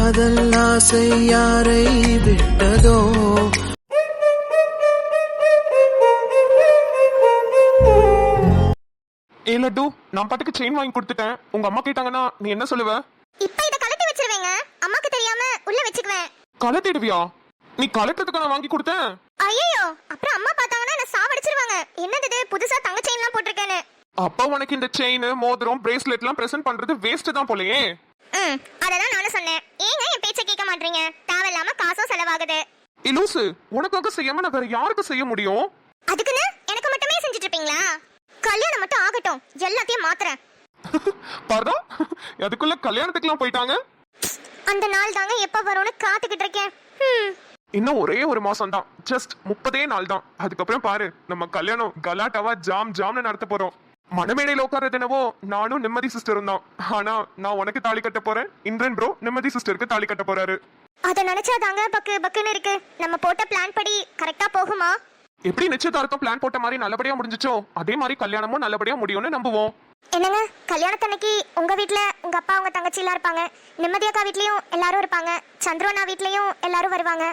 காதல் ஆசை யாரை விட்டதோ. ஏ லட்டு, நான் பாட்டுக்கு செயின் வாங்கி கொடுத்துட்டேன். உங்க அம்மா கேட்டாங்கன்னா நீ என்ன சொல்லுவ? இப்ப இத கலட்டி வச்சிருவேங்க. அம்மாக்கு தெரியாம உள்ள வச்சுக்குவேன். கலட்டிடுவியா? நீ கலட்டதுக்கு நான் வாங்கி கொடுத்தேன். ஐயோ, அப்புறம் அம்மா பார்த்தாங்கன்னா என்ன சாவடிச்சிருவாங்க. என்னது இது புதுசா தங்க செயின்லாம் போட்டுருக்கேன்னு. அப்பா உனக்கு இந்த செயின், மோதிரம், பிரேஸ்லெட்லாம் பிரசன்ட் பண்றது வேஸ்ட் தான் போலயே. அததான் நானும் சொன்னேன். ஏங்க என் பேச்ச கேட்க மாட்டீங்க? தேவையில்லாம காசும் செலவாகுது. லூசு, உனக்காக செய்யாம நான் வேற யாருக்கு செய்ய முடியும்? அதுக்குன்னு எனக்கு மட்டுமே செஞ்சுட்டு இருப்பீங்களா? கல்யாணம் மட்டும் ஆகட்டும், எல்லாத்தையும் மாத்துறேன். பாருடா, அதுக்குள்ள கல்யாணத்துக்குலாம் போயிட்டாங்க. அந்த நாள் தாங்க எப்ப வரும்னு காத்துக்கிட்டு இருக்கேன். இன்னும் ஒரே ஒரு மாசம் தான், ஜஸ்ட் 30 நாள் தான். அதுக்கப்புறம் பாரு, நம்ம கல்யாணம் கலாட்டாவா ஜாம் ஜாம்னு நடத்த போறோம். மணமேடையில உட்கார்றது என்னவோ நானும் நிம்மதி சிஸ்டரும் தான். ஆனா நான் உனக்கு தாலி கட்ட போறேன், இந்திரன் ப்ரோ நிம்மதி சிஸ்டருக்கு தாலி கட்ட போறாரு. அத நினைச்சாதாங்க பக்கு பக்குன்னு இருக்கு. நம்ம போட்ட பிளான் படி கரெக்டா போகுமா? எப்படி நிச்சயதார்த்தம் பிளான் போட்ட மாதிரி நல்லபடியா முடிஞ்சிச்சோ அதே மாதிரி கல்யாணமும் நல்லபடியா முடியும்னு நம்புவோம். என்னங்க, கல்யாணத்தன்னைக்கு உங்க வீட்ல உங்க அப்பா உங்க தங்கச்சி எல்லாம் இருப்பாங்க, நிம்மதி அக்கா வீட்லயும் எல்லாரும் இருப்பாங்க, சந்திரனா வீட்லயும் எல்லாரும் வருவாங்க.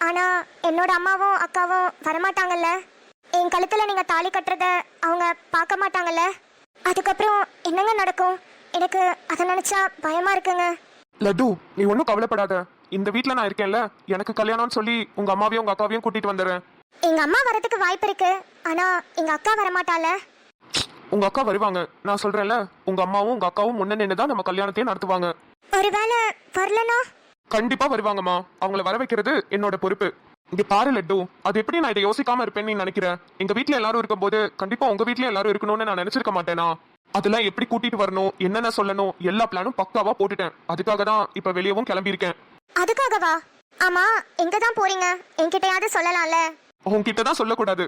ஆனா என்னோட அம்மாவும் அக்காவும் வரமாட்டாங்கல்ல. என் கழுத்துல நீங்க தாலி கட்டுறத அவங்க பார்க்க மாட்டாங்கல்ல. அதுக்கப்புறம் என்னங்க நடக்கும்? எனக்கு அதை நினைச்சா பயமா இருக்குங்க. லட்டு, நீ ஒன்னும் கவலைப்படாத. இந்த வீட்ல நான் இருக்கேன்ல, எனக்கு கல்யாணம்னு சொல்லி உங்க அம்மாவையும் உங்க அக்காவையும் கூட்டிட்டு வந்துடுறேன். எங்க அம்மா வரதுக்கு வாய்ப்பு இருக்கு, ஆனா எங்க அக்கா வரமாட்டால. உங்க அக்கா வருவாங்க, நான் சொல்றேன்ல. உங்க அம்மாவும் உங்க அக்காவும் முன்ன நின்னுதான் நம்ம கல்யாணத்தையே நடத்துவாங்க. ஒருவேளை வரலனா? கண்டிப்பா வருவாங்கம்மா. அவங்கள வர வைக்கிறது என்னோட பொறுப்பு. இங்க பாரு லட்டு, அது எப்படி நான் இதை யோசிக்காம இருப்பேன்னு நீ நினைக்கிற? எங்க வீட்ல எல்லாரும் இருக்கும்போது கண்டிப்பா உங்க வீட்லயும் எல்லாரும் இருக்கணும்னு நான் நினைச்சிருக்க மாட்டேனா? அதெல்லாம் எப்படி கூட்டிட்டு வரணும், என்னென்ன சொல்லணும், எல்லா பிளானும் பக்காவா போட்டுட்டேன். அதுக்காக தான் இப்ப வெளியவும் கிளம்பி இருக்கேன். அதுக்காகவா? ஆமா, எங்க தான் போறீங்க? என்கிட்டயாவது சொல்லலாம்ல. உன்கிட்ட தான் சொல்லக்கூடாது.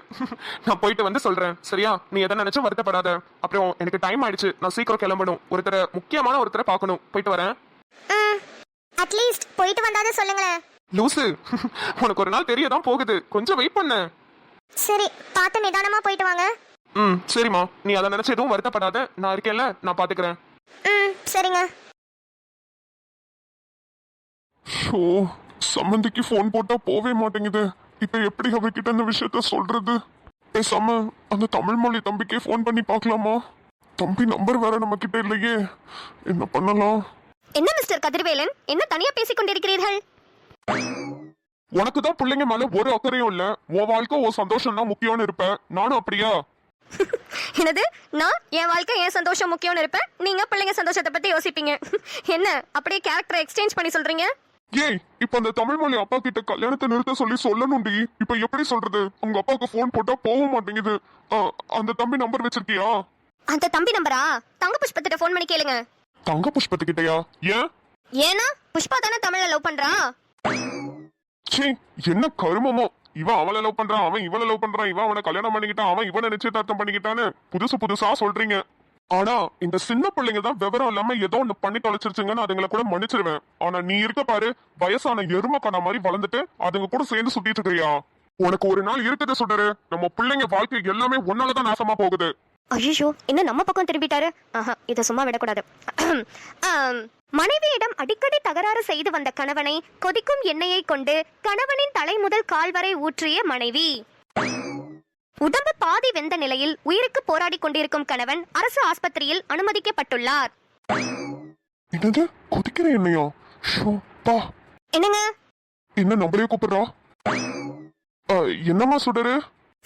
நான் போயிட்டு வந்து சொல்றேன், சரியா? நீ எதை நினைச்சும் வருத்தப்படாத. அப்புறம் எனக்கு டைம் ஆயிடுச்சு, நான் சீக்கிரம் கிளம்பணும். முக்கியமான ஒருத்தரை பார்க்கணும். போயிட்டு வரேன். அட்லீஸ்ட் போயிட்டு வந்தாத சொல்லுங்களேன். லூசு, உனக்கு ஒரு நாள் தெரியதான் போகுது, கொஞ்சம் வெயிட் பண்ண. சரி, பார்த்து நிதானமா போயிட்டு வாங்க. சரிம்மா, நீ அதை நினைச்சு எதுவும் வருத்தப்படாத. நான் இருக்கேன்ல, நான் பாத்துக்கிறேன். சரிங்க. சம்மந்திக்கு போன் போட்டா போவே மாட்டேங்குது. இப்ப எப்படி அவகிட்ட இந்த விஷயத்த சொல்றது? பேசாம அந்த தமிழ் மொழி தம்பிக்கே போன் பண்ணி பார்க்கலாமா? தம்பி நம்பர் வேற நம்ம கிட்ட இல்லையே, என்ன பண்ணலாம்? என்ன மிஸ்டர் கதிர்வேலன், என்ன தனியா பேசிக் கொண்டிருக்கிறீர்கள்? உனக்கு தான் பிள்ளைங்க மேல ஒரு அக்கறையும் இல்ல. உன் வாழ்க்கை உன் சந்தோஷம் தான் முக்கியம்னு இருப்ப. நானும் அப்படியா? என்னது? நான் என் வாழ்க்கை என் சந்தோஷம் முக்கியம்னு இருப்பேன், நீங்க பிள்ளைங்க சந்தோஷத்தை பத்தி யோசிப்பீங்க. என்ன அப்படியே கேரக்டரை எக்ஸ்சேஞ்ச் பண்ணி சொல்றீங்க? ஏய், இப்ப அந்த தமிழ் மொழி அப்பா கிட்ட கல்யாணத்தை நிறுத்த சொல்லணும்டி. இப்ப எப்படி சொல்றது? உங்க அப்பாவுக்கு போன் போட்டா போக மாட்டேங்குது. அந்த தம்பி நம்பர் வச்சிருக்கியா? அந்த தம்பி நம்பரா? தங்க புஷ்பத்திட்ட போன் பண்ணி கேளுங்க. தங்க புஷ்பத்துக்கிட்டயா? ஏன்? ஏன்னா புஷ்பா தானே தமிழ்ல லவ் பண்றா. சீ, என்ன கருமமோ. இவன் அவளை லவ் பண்றான், அவன் இவனை லவ் பண்றான், இவன் அவனை கல்யாணம் பண்ணிக்கிட்டான், அவன் இவனை நிச்சயதார்த்தம் பண்ணிக்கிட்டான்னு புதுசா சொல்றீங்க. ஆனா இந்த சின்ன பிள்ளைங்க தான் விவரம் இல்லாம ஏதோ ஒண்ணு பண்ணி தொலைச்சிருச்சுங்கன்னு அதுங்களை கூட மன்னிச்சிருவேன். ஆனா நீ இருக்க பாரு, வயசான எருமை கண்ணா மாதிரி வளர்ந்துட்டு அதுங்க கூட சேர்ந்து சுத்திட்டு இருக்கிறியா? உனக்கு ஒரு நாள் இருக்குது சொல்றாரு. நம்ம பிள்ளைங்க வாழ்க்கை எல்லாமே ஒன்னாலதான் நாசமா போகுது. ஐயோ, என்ன நம்ம பக்கம் திரும்பிட்டாரு? இத சும்மா விடக்கூடாது. மனைவியிடம் அடிக்கடி தகராறு செய்து வந்த கணவனை கொதிக்கும் எண்ணெயை கொண்டு கணவனின் தலை முதல் கால் வரை ஊற்றிய மனைவி. உடம்பு பாதி வெந்த நிலையில் உயிருக்கு போராடி கொண்டிருக்கும் கணவன் அரசு ஆஸ்பத்திரியில் அனுமதிக்கப்பட்டுள்ளார். என்னது? கொதிக்கிற எண்ணெயா? என்னங்க? என்ன நம்மளே கூப்பிடுறா? என்னமா சுடரு?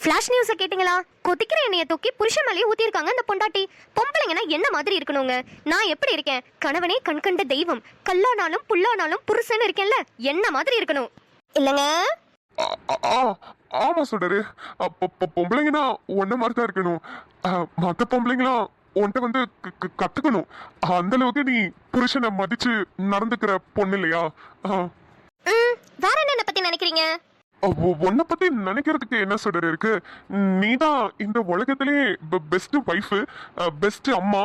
ஃபிளாஷ் நியூஸ் கேட்டீங்களா? கொதிக்கிற எண்ணெயை தூக்கி புருஷன் மேலேயே ஊத்தி இருக்காங்க அந்த பொண்டாட்டி. பொம்பளைங்கன்னா என்ன மாதிரி இருக்கணுங்க? நான் எப்படி இருக்கேன்? கணவனே கண்கண்ட தெய்வம், கல்லானாலும் புல்லானாலும் புருஷன் இருக்கேன்ல, என்ன மாதிரி இருக்கணும் இல்லங்க? ஆமா சுடரு. பொம்பளைங்கன்னா ஒன்ன மாதிரி தான் இருக்கணும். மத்த பொம்பளைங்களா உன்கிட்ட வந்து கத்துக்கணும். அந்த அளவுக்கு நீ புருஷனை மதிச்சு நடந்துக்கிற பொண்ணு இல்லையா? வேற என்ன பத்தி நினைக்கிறீங்க? உன்னை பத்தி நினைக்கிறதுக்கு என்ன சொல்ற இருக்கு? நீதான் இந்த உலகத்திலேயே பெஸ்ட் வைஃப், பெஸ்ட் அம்மா,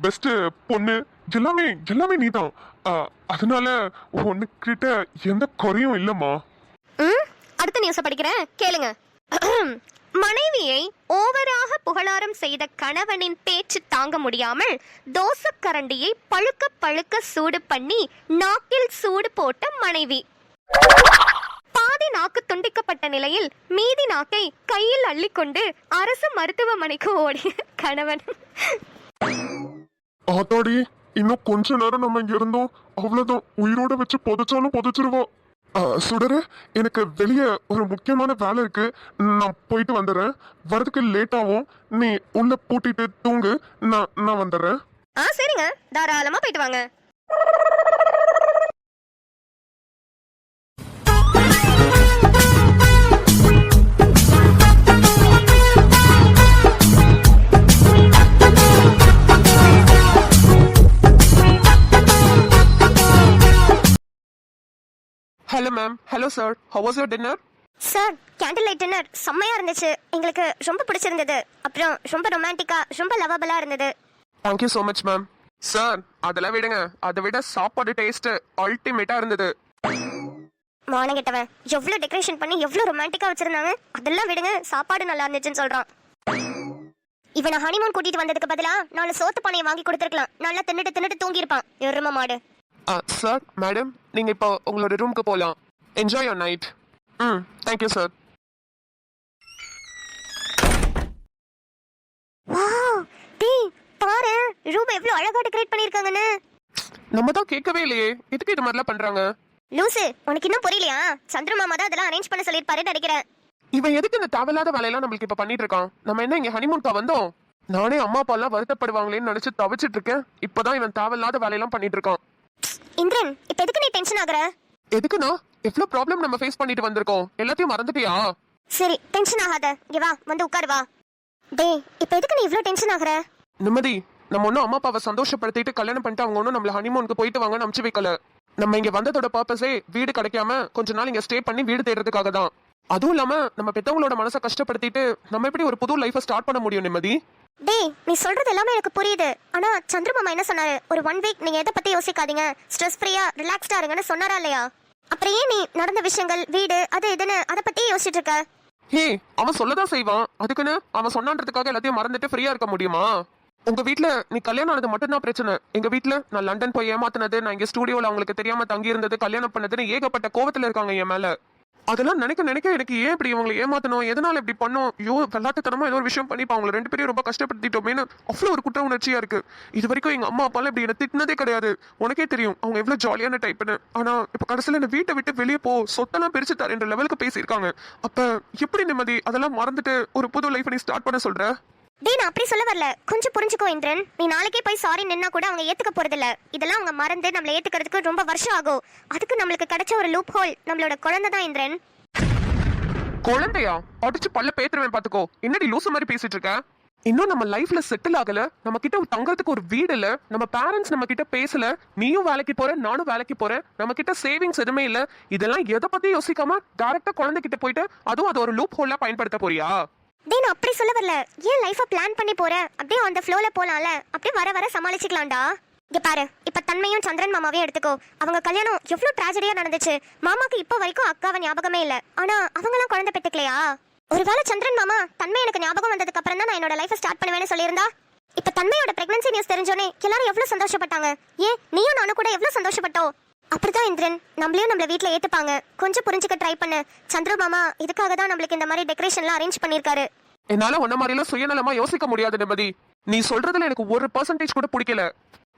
பெஸ்ட் பொண்ணு, எல்லாமே நீதான். அதனால உனக்கிட்ட எந்த குறையும் இல்லம்மா. அடுத்த நியூஸ படிக்கிறேன் கேளுங்க. மனைவியை ஓவராக புகழாரம் செய்த கணவனின் பேச்சு தாங்க முடியாமல் தோசைக்கரண்டியை பழுக்க பழுக்க சூடு பண்ணி நாக்கில் சூடு போட்ட மனைவி. பாதி நாக்கு துண்டிக்கப்பட்ட நிலையில் மீதி நாக்கை கையில் அள்ளிக்கொண்டு அரசு மருத்துவமனைக்கு ஓடிய கணவன். ஆத்தாடி, இன்னும் கொஞ்ச நேரம் நம்ம இங்க இருந்தோம், அவ்வளவுதான், உயிரோட வச்சு புதைச்சாலும் புதைச்சிருவோம். சுடரு, எனக்கு வெளியே ஒரு முக்கியமான வேலை இருக்கு, நான் போயிட்டு வந்துடுறேன். வரதுக்கு லேட் ஆகும், நீ உள்ள பூட்டிட்டு தூங்கு, நான் வந்துடுறேன். சரிங்க, தாராளமா போயிட்டு வாங்க. Hello ma'am. Hello sir. How was your dinner? Sir, candle light dinner செம்மையா இருந்துச்சு. எங்களுக்கு ரொம்ப பிடிச்சிருந்தது. அப்புறம் ரொம்ப ரொமான்டிக்கா, ரொம்ப லவபிளா இருந்தது. Thank you so much ma'am. Sir, அதெல்லாம் விடுங்க, அதை விட சாப்பாடு டேஸ்ட் அல்டிமேட்டா இருந்தது. மானங்கிட்டவன், எவ்வளவு டெக்கரேஷன் பண்ணி எவ்வளவு ரொமான்டிக்கா வச்சிருந்தாங்க. அதெல்லாம் விடுங்க, சாப்பாடு நல்லா இருந்துச்சுன்னு சொல்றான். இவனை ஹனிமூன் கூட்டிட்டு வந்ததுக்கு பதிலா 4 சோத்து பானையை வாங்கி கொடுத்துருக்கலாம். நல்லா தின்னுட்டு தூங்கி இருப்பான் எரும மாடு. சார், மேடம், நீங்க இப்போ உங்களோட ரூமுக்கு போகலாம். Enjoy your night. Thank you sir. Wow, டேய் பாரு, ரூம் எவ்வளவு அழகா டெக்கரேட் பண்ணிருக்காங்கன்னு. நம்ம தான் கேட்கவே இல்லையே, எதுக்கு இது மாதிரிலாம் பண்றாங்க? லூசு, உனக்கு இன்னும் புரியலையா? சந்திர மாமா தான் அதெல்லாம் அரேஞ்ச் பண்ண சொல்லிருப்பாரு நினைக்கிறேன். இவன் எதுக்கு இந்த தேவையில்லாத வேலையெல்லாம் நம்மளுக்கு இப்ப பண்ணிட்டு இருக்கான்? நம்ம என்ன இங்க ஹனிமூன்கா வந்தோம்? நானே அம்மா அப்பா எல்லாம் வருத்தப்படுவாங்களேன்னு நினைச்சு தவிச்சிட்டு இருக்கேன். இப்பதான் இவன் தேவையில்லாத வேலையெல்லாம் பண்ணிட்டு இருக்கான். இந்திரன், இப்ப எதுக்கு நீ டென்ஷன் ஆகுற? எதுக்குன்னா, எவ்வளவு ப்ராப்ளம் நம்ம ஃபேஸ் பண்ணிட்டு வந்திருக்கோம், எல்லாத்தையும் மறந்துட்டியா? சரி, டென்ஷன் ஆகாத. இங்க வா, வந்து உட்காரு வா. டேய், இப்ப எதுக்கு நீ இவ்ளோ டென்ஷன் ஆகுற? நிம்மதி, நம்ம ஒன்னும் அம்மா அப்பாவை சந்தோஷப்படுத்திட்டு கல்யாணம் பண்ணிட்டு அவங்க ஒன்னும் நம்மள ஹனிமூனுக்கு போயிட்டு வாங்கன்னு அனுப்பிச்சு வைக்கல. நம்ம இங்க வந்ததோட பர்பஸே வீடு கிடைக்காம கொஞ்ச நாள் இங்க ஸ்டே பண்ணி வீடு தேடுறதுக்காக தான். அதுவும் இல்லாம நம்ம பெத்தவங்களோட மனசை கஷ்டப்படுத்திட்டு நம்ம எப்படி ஒரு புது லைஃபை ஸ்டார்ட் பண்ண முடியும் நிம்மதி? டேய், நீ சொல்றது எல்லாமே எனக்கு புரியுது. ஆனா சந்திரமாமா என்ன சொன்னாரு? ஒரு 1 வீக் நீங்க எதை பத்தி யோசிக்காதீங்க, ஸ்ட்ரெஸ் ஃப்ரீயா ரிலாக்ஸ்டா இருங்கன்னு சொன்னாரா இல்லையா? அப்புறம் ஏன் நீ நடந்த விஷயங்கள், வீடு, அது இதுன்னு அதை பத்தி யோசிச்சுட்டு இருக்க? ஹே, அவன் சொல்லதான் செய்வான். அதுக்குன்னு அவன் சொன்னான்றதுக்காக எல்லாத்தையும் மறந்துட்டு ஃப்ரீயா இருக்க முடியுமா? உங்க வீட்ல நீ கல்யாணம் ஆனது மட்டும்தான் பிரச்சனை. எங்க வீட்ல நான் லண்டன் போய் ஏமாத்தினது, நான் இங்க ஸ்டூடியோல அவங்களுக்கு தெரியாம தங்கி இருந்தது, கல்யாணம் பண்ணதுன்னு ஏகப்பட்ட கோவத்துல இருக்காங்க என் மேல. அதெல்லாம் நினைக்க எனக்கு ஏன் இப்படி இவங்களை ஏமாத்தணும், எதனால இப்படி பண்ணோம், ஐயோ விளாட்டுத்தனமா ஏதோ ஒரு விஷயம் பண்ணிப்பா அவங்களை 2 பேரையும் ரொம்ப கஷ்டப்படுத்திட்டோமேனு அவ்வளோ ஒரு குற்ற உணர்ச்சியா இருக்கு. இது வரைக்கும் எங்க அம்மா அப்பாலாம் இப்படி என்ன திட்டினதே கிடையாது. உனக்கே தெரியும் அவங்க எவ்வளவு ஜாலியான டைப்னு. ஆனா இப்ப கடைசியில என்ன வீட்டை விட்டு வெளியே போ, சொத்தெல்லாம் பிரிச்சு தரேன்ற லெவலுக்கு பேசியிருக்காங்க. அப்ப எப்படி நிம்மதி அதெல்லாம் மறந்துட்டு ஒரு புது லைஃப் நீ ஸ்டார்ட் பண்ண சொல்ற? டேய், நான் அப்படி சொல்ல வரல, கொஞ்சம் புரிஞ்சுக்கோ இந்திரன். நீ நாளைக்கே போய் சாரி நின்னா கூட அவங்க ஏத்துக்க போறது இல்ல. இதெல்லாம் அவங்க மறந்து நம்மள ஏத்துக்கிறதுக்கு ரொம்ப வருஷம் ஆகும். அதுக்கு நம்மளுக்கு கிடைச்ச ஒரு லூப் ஹோல் நம்மளோட குழந்தை தான் இந்திரன். குழந்தையா? அடிச்சு பல்ல பேத்துருவேன் பாத்துக்கோ. என்னடி லூசு மாதிரி பேசிட்டு இருக்க? இன்னும் நம்ம லைஃப்ல செட்டில் ஆகல, நம்ம கிட்ட தங்கறதுக்கு ஒரு வீடு இல்ல, நம்ம பேரண்ட்ஸ் நம்ம கிட்ட பேசல, நீயும் வேலைக்கு போற நானும் வேலைக்கு போறேன், நம்ம கிட்ட சேவிங்ஸ் எதுவுமே இல்ல. இதெல்லாம் எதை பத்தி யோசிக்காம டைரக்டா குழந்தை கிட்ட போயிட்டு அதுவும் அது ஒரு லூப் ஹோலா பயன்படுத்த போறியா? டேய், நான் அப்படி சொல்ல வரல. ஏன் லைஃபை பிளான் பண்ணி போற? அப்படியே அந்த ஃப்ளோல போலாம்ல, அப்படியே வர வர சமாளிச்சுக்கலாம்டா. இங்க பாரு, இப்ப தன்மையும் சந்திரன் மாமாவையும் எடுத்துக்கோ. அவங்க கல்யாணம் எவ்வளவு டிராஜடியா நடந்துச்சு. மாமாக்கு இப்ப வரைக்கும் அக்காவை ஞாபகமே இல்ல. ஆனா அவங்களாம் குழந்தை பெற்றுக்கலையா? ஒருவேளை சந்திரன் மாமா தன்மை எனக்கு ஞாபகம் வந்ததுக்கு அப்புறம் தான் நான் என்னோட லைஃபை ஸ்டார்ட் பண்ணுவேன்னு சொல்லியிருந்தா, இப்ப தன்மையோட பிரெக்னன்சி நியூஸ் தெரிஞ்சோனே எல்லாரும் எவ்வளவு சந்தோஷப்பட்டாங்க. ஏன் நீயும் நானும் கூட எவ்வளவு சந்தோஷப்பட்டோம். அப்படிதான் இந்திரன், நம்மளையும் நம்மள வீட்ல ஏத்துப்பாங்க. கொஞ்சம் புரிஞ்சுக்க ட்ரை பண்ணு. சந்திர மாமா இதுக்காக தான் நம்மளுக்கு இந்த மாதிரி டெக்கரேஷன்லாம் அரேஞ்ச் பண்ணிருக்காரு. என்னால உன்ன மாதிரி எல்லாம் சுயநலமா யோசிக்க முடியாது நிம்மதி. நீ சொல்றதுல எனக்கு 1% கூட பிடிக்கல.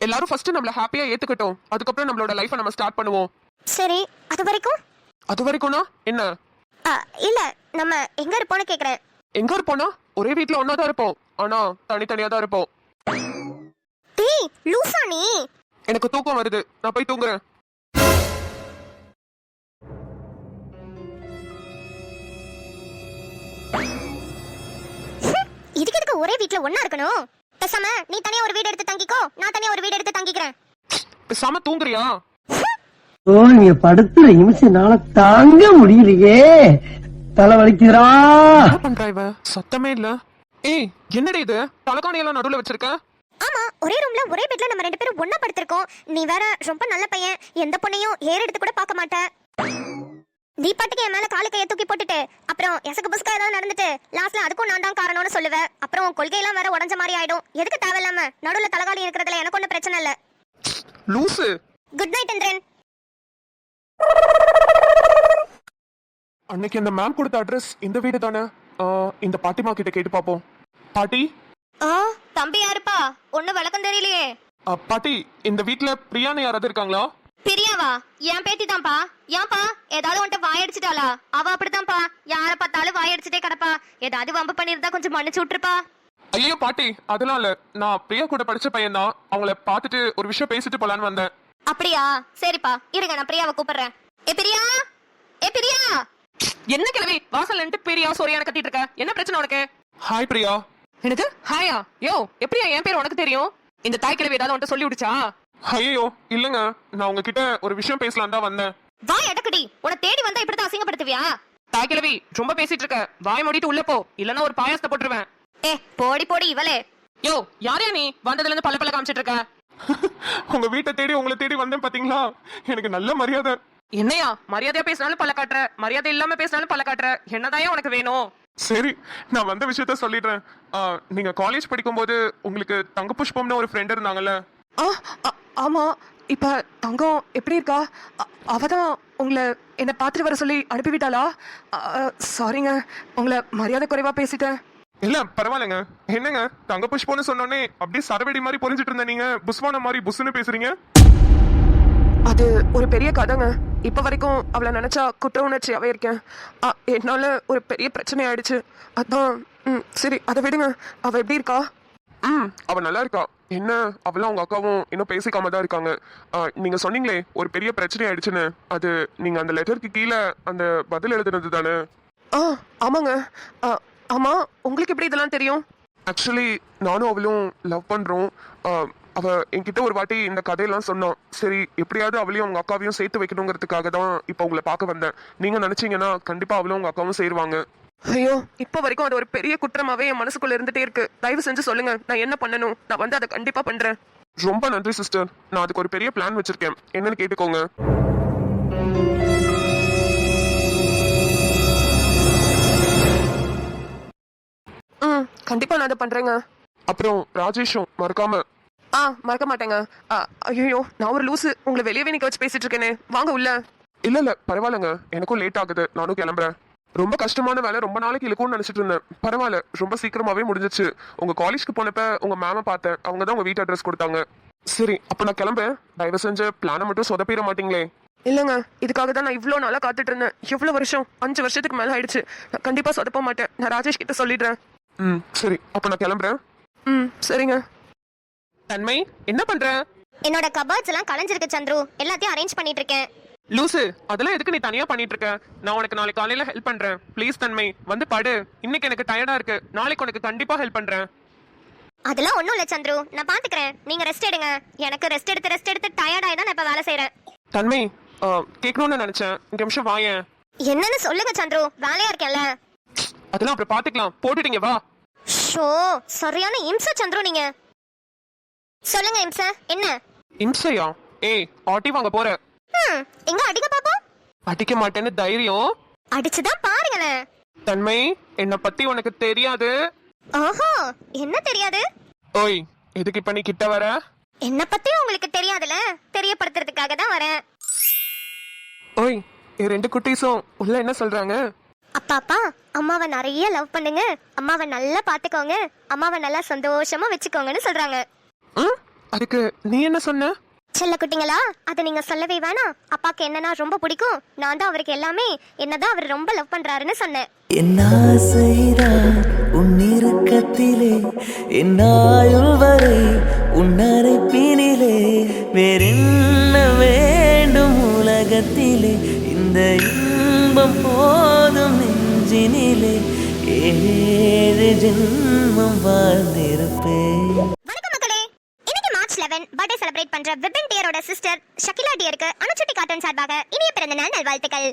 எல்லாரும் ஃபர்ஸ்ட் நம்மள ஹாப்பியா ஏத்துக்கட்டும், அதுக்கப்புறம் நம்மளோட லைஃபை நம்ம ஸ்டார்ட் பண்ணுவோம். சரி, அது வரைக்கும்னா என்ன? இல்ல, நம்ம எங்க இருப்போம்னு கேக்குறேன். எங்க இருப்போம்னா ஒரே வீட்ல ஒண்ணா தான் இருப்போம், ஆனா தனித்தனியா தான் இருப்போம். டேய் லூசா நீ. எனக்கு தூக்கம் வருது, நான் போய் தூங்குறேன். இதுக்கு எதுக்கு ஒரே வீட்ல ஒண்ணா இருக்கணும்? பேசாம நீ தனியா ஒரு வீடு எடுத்து தங்கிக்கோ, நான் தனியா ஒரு வீடு எடுத்து தங்கிக்கிறேன். பேசாம தூங்குறியா? ஓ, நீங்க படுத்துற நிமிஷம்னால தாங்க முடியலையே, தலை வலிக்குதுடா. என்ன பண்றா இவ? சத்தமே இல்ல. ஏய், என்னடி இது தலகாணி எல்லாம் நடுவுல வச்சிருக்க? ஆமா, ஒரே ரூம்ல ஒரே பெட்ல நம்ம 2 பேரும் ஒண்ணா படுத்திருக்கோம். நீ வேற ரொம்ப நல்ல பையன், எந்த பொண்ணையும் ஏற எடுத்து கூட பார்க்க மாட்ட. நீ பாட்டுக்கு என் மேல காலு கையை தூக்கி போட்டுட்டு அப்புறம் எசக்கு புஸ்கா ஏதாவது நடந்துட்டு லாஸ்ட்ல அதுக்கும் நான் தான் காரணம்னு சொல்லுவேன். அப்புறம் உன் கொள்கையெல்லாம் வேற உடஞ்ச மாதிரி ஆயிடும். எதுக்கு தேவையில்லாம நடுவுல தலகாலி இருக்கிறதுல எனக்கு ஒன்றும் பிரச்சனை இல்ல. லூசு. Good night Indran. அன்னைக்கு அந்த மேம் கொடுத்த அட்ரஸ் இந்த வீடு தானே? இந்த பாட்டிமா கிட்ட கேட்டு பாப்போம். பாட்டி. தம்பி யாருப்பா? ஒன்னும் விளக்கம் தெரியலையே. பாட்டி, இந்த வீட்ல பிரியான்னு யாராவது இருக்காங்களா? பிரியாவா? என் பேத்தி தான்ப்பா. ஏன்பா ஏதாவது உன்ட்ட வாயடிச்சிட்டாளா? அவ அப்படித்தான்ப்பா, யார பார்த்தாலும் வாயடிச்சிட்டே கிடப்பா. ஏதாவது வம்பு பண்ணிருந்தா கொஞ்சம் மன்னிச்சு விட்டுருப்பா. ஐயோ பாட்டி, அதெல்லாம் இல்ல. நான் பிரியா கூட படிச்ச பையன் தான். அவங்கள பார்த்துட்டு ஒரு விஷயம் பேசிட்டு போலான்னு வந்தேன். அப்படியா? சரிப்பா, இருங்க நான் பிரியாவை கூப்பிடுறேன். ஏ பிரியா, ஏ பிரியா. என்ன கிழவி வாசல் நின்று பெரியா சோரியான கத்திட்டு இருக்க? என்ன பிரச்சனை உனக்கு? ஹாய் பிரியா. எனக்கு ஹாயா? யோ, எப்படியா என் பேர் உனக்கு தெரியும்? இந்த தாய் கிழவி ஏதாவது உன்ட்ட சொல்லி விடுச்சா? ஐயோ இல்லங்க, நான் உங்ககிட்ட ஒரு விஷயம் பேசலாம் தான் வந்தேன். வா எடக்கடி, உன்னை தேடி வந்தா இப்படிதான் அசிங்கப்படுத்துவியா? தாய் கிழவி ரொம்ப பேசிட்டு இருக்க, வாய் மூடிட்டு உள்ள போ, இல்லன்னா ஒரு பாயாசத்தை போட்டுருவேன். ஏ போடி போடி இவளே. யோ, யாரையா நீ வந்ததுல இருந்து பல்ல காமிச்சிட்டு இருக்க? உங்க வீட்டை தேடி உங்களை தேடி வந்தேன் பாத்தீங்களா? எனக்கு நல்ல மரியாதை. என்னையா மரியாதையா பேசினாலும் பல்ல காட்டுற, மரியாதை இல்லாம பேசினாலும் பல்ல காட்டுற, என்னதான் உனக்கு வேணும்? சரி, நான் வந்த விஷயத்த சொல்லிடுறேன். நீங்க காலேஜ் படிக்கும்போது உங்களுக்கு தங்க புஷ்பம்னு ஒரு ஃப்ரெண்ட் இருந்தாங்கல்ல? ஆமா. இப்ப தங்கம் எப்படி இருக்கா? அவதான் உங்களை என்ன பாத்துட்டு வர சொல்லி அனுப்பிவிட்டாளா? சாரிங்க, உங்களை மரியாதை குறைவா பேசிட்டேன். இல்ல பரவாயில்லைங்க. என்னங்க தங்க புஷ்பம்னு சொன்னோடனே அப்படியே சரவெடி மாதிரி பொறிஞ்சிட்டு இருந்த நீங்க புஷ்வான மாதிரி புஷ்னு பேசுறீங்க? அது ஒரு பெரிய கதைங்க. இப்ப வரைக்கும் அவளை நினைச்சா குற்ற உணர்ச்சியாவே இருக்கேன். என்னால ஒரு பெரிய பிரச்சனை ஆயிடுச்சு, அதான். சரி அதை விடுங்க. அவ எப்படி இருக்கா? அவ நல்லா இருக்கா. என்ன அவளும் அவங்க அக்காவும் இன்னும் பேசிக்காம தான் இருக்காங்க. நீங்க சொன்னீங்களே ஒரு பெரிய பிரச்சனை ஆயிடுச்சுன்னு, அது நீங்க அந்த லெட்டருக்கு கீழே அந்த பதில் எழுதுனது தானே? ஆமாங்க. ஆமா, உங்களுக்கு எப்படி இதெல்லாம் தெரியும்? ஆக்சுவலி நானும் அவளும் லவ் பண்றோம். அவ என்கிட்ட ஒரு வாட்டி இந்த கதையெல்லாம் சொன்னான். சரி, எப்படியாவது அவளையும் அவங்க அக்காவையும் சேர்த்து வைக்கணுங்கிறதுக்காக தான் இப்போ உங்களை பார்க்க வந்தேன். நீங்க நினைச்சீங்கன்னா கண்டிப்பா அவளும் உங்க அக்காவும் சேருவாங்க. ஐயோ, இப்ப வரைக்கும் அது ஒரு பெரிய குற்றமாவே என் மனசுக்குள்ள இருந்துட்டே இருக்கு. தயவு செஞ்சு சொல்லுங்க, நான் என்ன பண்ணணும்? நான் வந்து அதை கண்டிப்பா பண்றேன். ரொம்ப நன்றி சிஸ்டர். நான் அதுக்கு ஒரு பெரிய பிளான் வச்சிருக்கேன். என்னன்னு கேட்டுக்கோங்க. கண்டிப்பா நான் அதை பண்றேங்க. அப்புறம் ராஜேஷும் மறக்காம. மறக்க மாட்டேங்க. ஐயோ, நான் ஒரு லூசு, உங்களை வெளியவே நிக்க வச்சு பேசிட்டு இருக்கேனே. வாங்க உள்ள. இல்ல பரவாயில்லங்க, எனக்கும் லேட் ஆகுது, நானும் கிளம்புறேன். ரொம்ப கஷ்டமான வேலை, ரொம்ப நாளைக்கு இழுக்கும்னு நினைச்சிட்டு இருந்தேன். பரவாயில்ல, ரொம்ப சீக்கிரமாவே முடிஞ்சிச்சு. உங்க காலேஜ்க்கு போனப்ப உங்க மேம பார்த்தேன், அவங்க தான் உங்க வீட்டு அட்ரஸ் கொடுத்தாங்க. சரி, அப்ப நான் கிளம்புறேன். தயவு செஞ்சு பிளானை மட்டும் சொதப்பிட மாட்டீங்களே? இல்லங்க, இதுக்காக தான் நான் இவ்வளவு நாளா காத்துட்டு இருந்தேன். எவ்வளவு வருஷம்? 5 வருஷத்துக்கு மேல ஆயிடுச்சு. நான் கண்டிப்பா சொதப்ப மாட்டேன். நான் ராஜேஷ் கிட்ட சொல்லிடுறேன். சரி, அப்ப நான் கிளம்புறேன். சரிங்க. தன்மை, என்ன பண்ற? என்னோட கபர்ட்ஸ் எல்லாம் கலைஞ்சிருக்கு சந்துரு, எல்லாத்தையும் அரேஞ்ச் பண்ணிட்டு இருக்கேன். லூசு, அதெல்லாம் எதுக்கு நீ தனியா பண்ணிட்டு இருக்க? நான் உனக்கு நாளைக்கு காலையில ஹெல்ப் பண்றேன். ப்ளீஸ் தன்மை, வந்து படு. இன்னைக்கு எனக்கு டயர்டா இருக்கு, நாளைக்கு உனக்கு கண்டிப்பா ஹெல்ப் பண்றேன். அதெல்லாம் ஒண்ணும் இல்ல சந்துரு, நான் பாத்துக்கிறேன். நீங்க ரெஸ்ட் எடுங்க. எனக்கு ரெஸ்ட் எடுத்து டயர்ட் ஆயிதான் நான் இப்ப வேலை செய்யறேன். தன்மை, கேட்கணும்னு நினைச்சேன், இந்த நிமிஷம் வாயேன். என்னன்னு சொல்லுங்க சந்துரு, வேலையா இருக்கேன்ல. அதெல்லாம் அப்புறம் பாத்துக்கலாம், போட்டுட்டீங்க வா. ஷோ, சரியான இம்சை சந்துரு நீங்க. சொல்லுங்க இம்சை, என்ன? இம்சையா? ஏய், ஆட்டி வாங்க போற. எங்க அடிக்க பாப்போம். அடிக்க மாட்டேன்னு தைரியம்? அடிச்சுதான் பாருங்களேன். தன்மை, என்ன பத்தி உனக்கு தெரியாது. ஓஹோ, என்ன தெரியாது? ஓய், எதுக்கு இப்ப நீ கிட்ட வர? என்ன பத்தி உங்களுக்கு தெரியாதுல, தெரியப்படுத்துறதுக்காக தான் வரேன். ஓய், என் 2 குட்டீஸும் உள்ள என்ன சொல்றாங்க? அப்பா அம்மாவை நிறைய லவ் பண்ணுங்க, அம்மாவை நல்லா பாத்துக்கோங்க, அம்மாவை நல்லா சந்தோஷமா வச்சுக்கோங்கன்னு சொல்றாங்க. அதுக்கு நீ என்ன சொன்ன? செல்ல குட்டிங்களா, அது நீங்க சொல்லவே வேணாம். அப்பாக்கு என்னன்னா ரொம்ப பிடிக்கும், நான் தான் அவருக்கு எல்லாமே, என்னதான் அவர் ரொம்ப லவ் பண்றாருன்னு சொன்னேன். என்ன செய்தான் உன்னிருக்கத்திலே, என்னாயுள் வரை உன்னரைப்பினிலே, வேறென்ன வேண்டும் உலகத்திலே, இந்த இன்பம் போதும் நெஞ்சினிலே, 7 ஜென்மம் வாழ்ந்திருப்பேன். வணக்கம் மக்களே, இன்னைக்கு மார்ச் 11 பர்த்டே செலிப்ரேட் பண்ற விபின் டியரோட சிஸ்டர் ஷகிலா டியருக்கு அனுச்சுட்டி காட்டன் சார்பாக இனிய பிறந்த நாள் நல்வாழ்த்துக்கள்.